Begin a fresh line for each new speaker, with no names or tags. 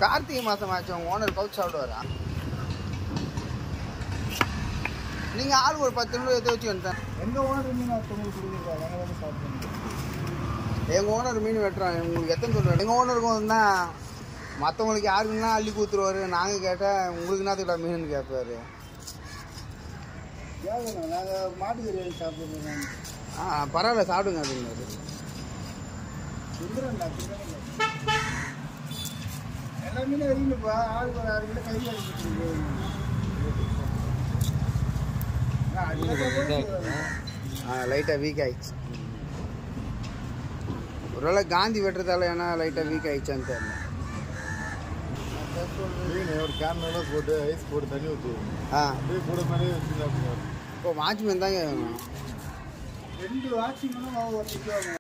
கார்த்திகை மாதம் ஆச்சு உங்கள் ஓனர் கவுச்சு சாப்பிடுவாரா? நீங்கள் ஆள் ஒரு 10 நிமிடம் எடுத்து வச்சு வந்துட்டேன்.
எங்கள் ஓனர் மீன் ஒருத்தவங்களுக்கு கொடுக்குறாங்க, நாங்கள் வந்து சாப்பிடுவோம்.
எங்கள் ஓனர் மீன் வெட்டுறோம். உங்களுக்கு எத்தனை சொல்லுவார்? எங்கள் ஓனருக்கும் தான் மற்றவங்களுக்கு யாருக்குன்னா அள்ளி கொடுத்துருவாரு. நாங்கள் கேட்டால் உங்களுக்கு என்னத்துக்கிட்ட மீன் கேட்பாரு.
கேட்கணும், நாங்கள் மாட்டுக்கறி வாங்கி சாப்பிடுவோம்.
பரவாயில்ல சாப்பிடுங்க அப்படிங்கிறது.
சுந்தரண்டா எல்லா மீனும் எரியுதுப்பா. ஆளுக்கு ஒரு 6 கிலோ கறி அடிச்சுட்டு
லைட்டாக வீக் ஆயிடுச்சு. ஒருவேளை காந்தி வெட்டுறதால ஏன்னா லைட்டாக வீக் ஆயிடுச்சான்னு தெரியல.
மீன் ஒரு கேமரா போட்டு ஐஸ் போட்டு தண்ணி ஊற்றி அப்படியே கூட மேலே வச்சுருந்தா.
இப்போ வாட்ச்மேன் தாங்க வேணும்.
2 வாட்ச்மேனும்